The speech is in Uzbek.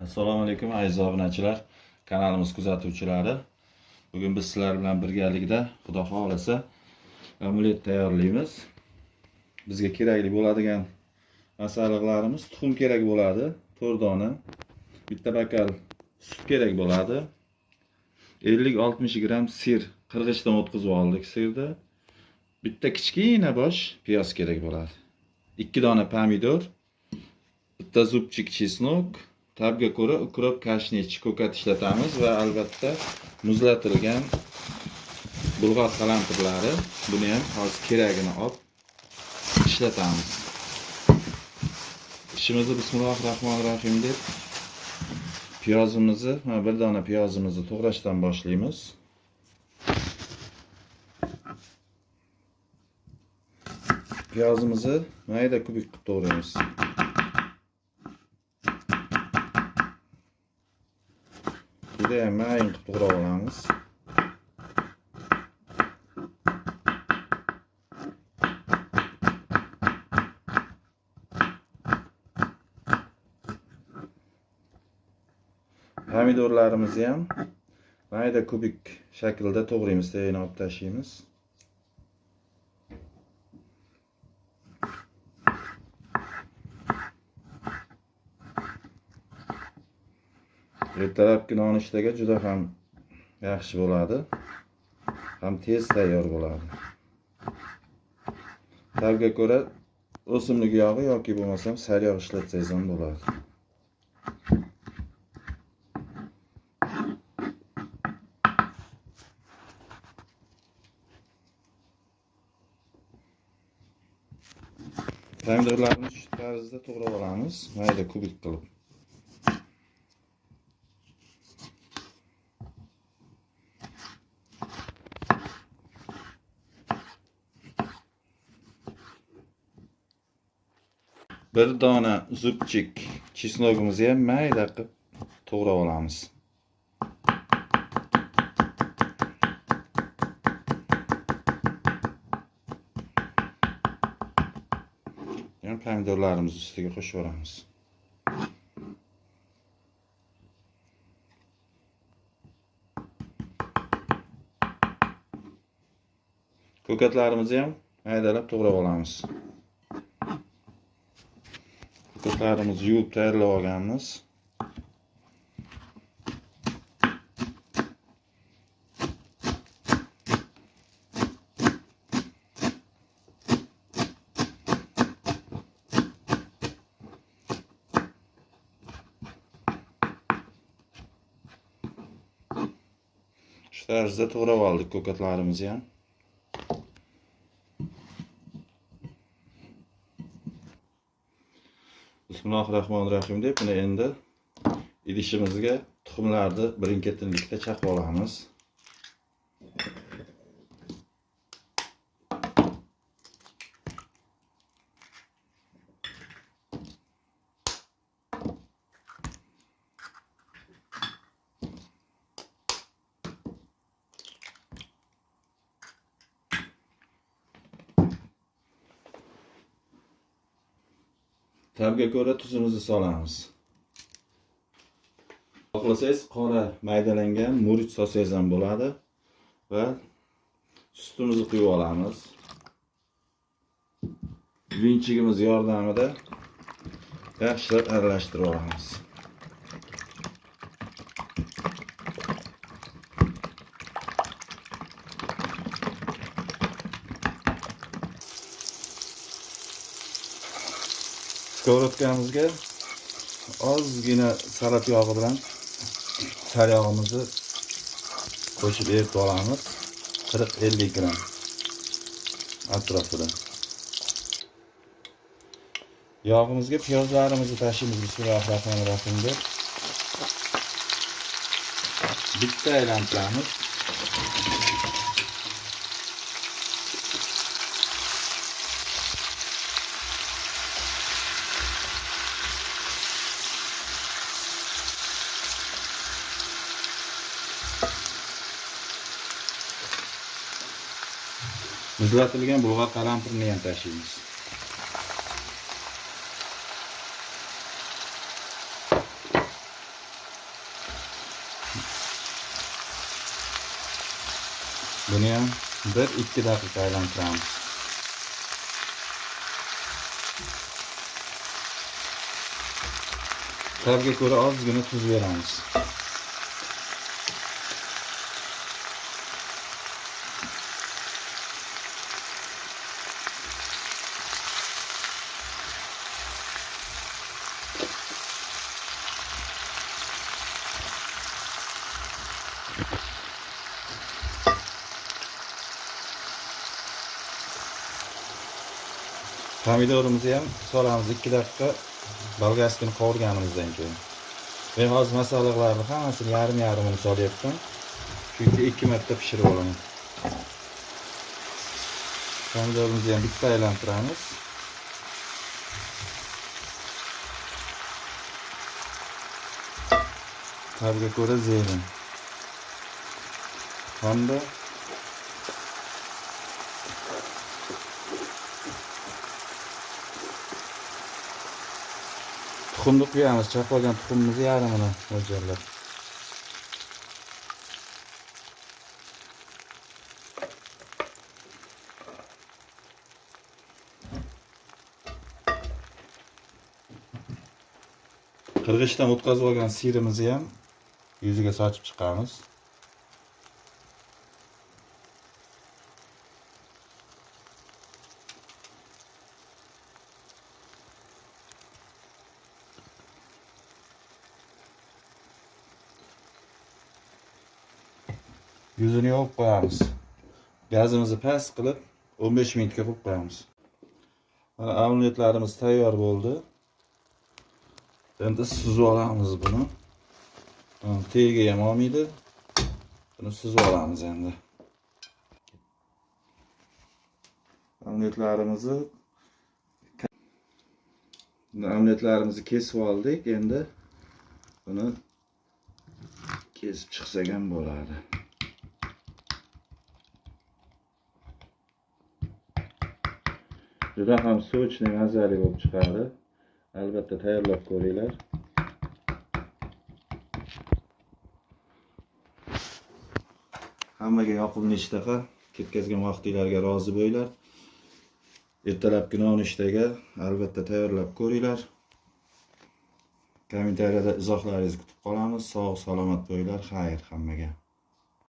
Assalomu alaykum aziz obunachilar, kanalimiz kuzatuvchilari. Bugun biz sizlar bilan birgalikda, Xudo xolasa, omelet tayyorlaymiz. Bizga kerakli bo'ladigan masalliqlarimiz: tuxum kerak bo'ladi, 4 dona, bitta bakal sut kerak bo'ladi, 50-60 gram sir, qirg'ichdan o'tkazib oldik sirni. Bitta kichkina bosh piyoz kerak bo'ladi. 2 dona pomidor, bitta zubchik chesnok, tabga ko'ra ukrop, kashnich, ko'kat ishlatamiz va albatta muzlatilgan bulg'or qalampirlari. Buni ham hozir keragini olib ishlatamiz. Ishimizni bismillahirrohmanirrohim deb piyozimizni, bir dona piyozimizni to'g'rashdan boshlaymiz. Piyozimizni mayda kubik qilib to'g'raymiz. Juda mayin qilib to'g'rab olamiz. Pomidorlarimizni ham mayda kubik shaklda to'g'raymiz, tagini olib tashlaymiz. Ertalabki nonushtaga juda ham yaxshi bo'ladi. Ham tez tayyor bo'ladi. Tabga ko'ra o'simlik yog'i yoki bo'lmasam sariyog' ishlatsangiz ham bo'ladi. Pomidorlarni shu tarzda to'g'rab olamiz, mayda kubik qilib. Bir dona zubchik chesnogimizni ham mayda qilib to'g'rab olamiz. Yana pomidorlarimizni ustiga qo'shib olamiz. Ko'katlarimizni ham maydalab to'g'rab olamiz. Ko'katlarimizni yuvib tayyorlab olganmiz. Shu tarzda to'g'rab oldik ko'katlarimizni ham. Bismillahirrohmanirrohim deb buni endi idishimizga tuxumlarni birin-ketinlikda chaqib olamiz. Tabga ko'ra tuzimizni solamiz. Xohlasangiz qora maydalangan murch solsangiz ham bo'ladi va sutimizni quyib olamiz. Vinchigimiz yordamida yaxshilab aralashtirib olamiz. Skоворodkamizga ozgina salat yog'i bilan sariyog'imizni qo'shib eritib olamiz. 40-50 gram atrofida. Yog'imizga piyozlarimizni tashlaymiz. Bismillahirrohmanirrohim deb bitta aylantiramiz. Muzlatilgan bulg'or qalampirni ham tashlaymiz. Buni ham 1-2 daqiqa aylantiramiz. Tabga ko'ra ozgina tuz beramiz. Pomidorimizni ham solamiz 2 daqiqa bolgarskini qovurganimizdan keyin. Men hozir masalliqlarni hammasini yarim-yarimini solyapman. Chunki 2 marta pishirib olaman. Pomidorimizni ham bitta aylantiramiz. Tabga ko'ra zeyrin. Hamda tuxumni quyamiz. Chaqlagan tuxumimizni yarmini mo'ljallab. Qirg'ichdan o'tkazib olgan sirimizni ham yuziga sochib chiqamiz. Yuzini yopib qo'yamiz. Gazimizni past qilib 15 minutga qo'yib qo'yamiz. Mana omletlarimiz tayyor bo'ldi. Endi suzib olamiz buni. Tagiga ham olmaydi. Buni suzib olamiz endi. Omletlarimizni kesib oldik. Endi buni kesib chiqsak ham bo'ladi. Juda ham sochli, mazali bo'lib chiqadi. Albatta tayyorlab ko'ringlar. Hammaga yoqimli ishtaha, ketkazgan vaqtinglarga rozi bo'linglar. Ertalabki nonushtaga albatta tayyorlab ko'ringlar. Kommentariyada izohlaringizni kutib qolamiz. Sog' salomat bo'linglar. Xayr hammaga.